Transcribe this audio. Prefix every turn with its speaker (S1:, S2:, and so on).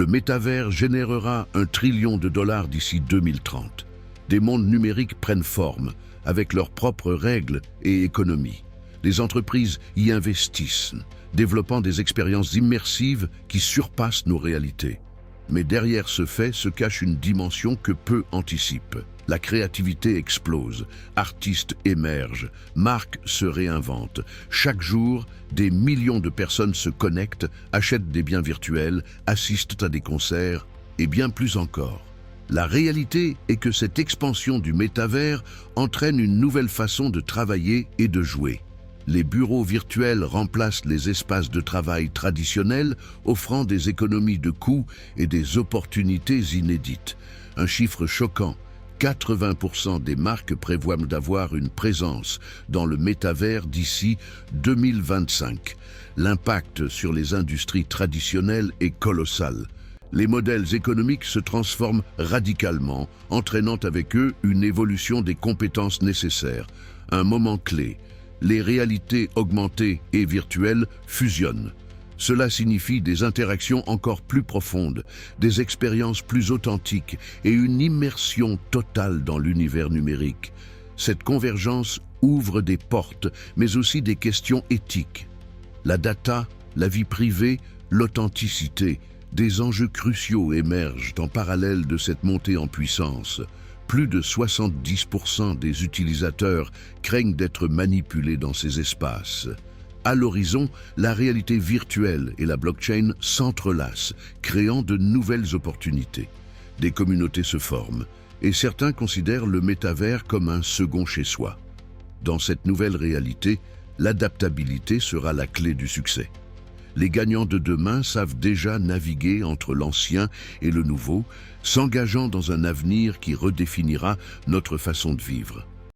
S1: Le métavers générera $1 trillion d'ici 2030. Des mondes numériques prennent forme, avec leurs propres règles et économies. Les entreprises y investissent, développant des expériences immersives qui surpassent nos réalités. Mais derrière ce fait se cache une dimension que peu anticipent. La créativité explose, artistes émergent, marques se réinventent. Chaque jour, des millions de personnes se connectent, achètent des biens virtuels, assistent à des concerts et bien plus encore. La réalité est que cette expansion du métavers entraîne une nouvelle façon de travailler et de jouer. Les bureaux virtuels remplacent les espaces de travail traditionnels, offrant des économies de coûts et des opportunités inédites. Un chiffre choquant, 80% des marques prévoient d'avoir une présence dans le métavers d'ici 2025. L'impact sur les industries traditionnelles est colossal. Les modèles économiques se transforment radicalement, entraînant avec eux une évolution des compétences nécessaires. Un moment clé. Les réalités augmentées et virtuelles fusionnent. Cela signifie des interactions encore plus profondes, des expériences plus authentiques et une immersion totale dans l'univers numérique. Cette convergence ouvre des portes, mais aussi des questions éthiques. La data, la vie privée, l'authenticité, des enjeux cruciaux émergent en parallèle de cette montée en puissance. Plus de 70% des utilisateurs craignent d'être manipulés dans ces espaces. À l'horizon, la réalité virtuelle et la blockchain s'entrelacent, créant de nouvelles opportunités. Des communautés se forment, et certains considèrent le métavers comme un second chez-soi. Dans cette nouvelle réalité, l'adaptabilité sera la clé du succès. Les gagnants de demain savent déjà naviguer entre l'ancien et le nouveau, s'engageant dans un avenir qui redéfinira notre façon de vivre.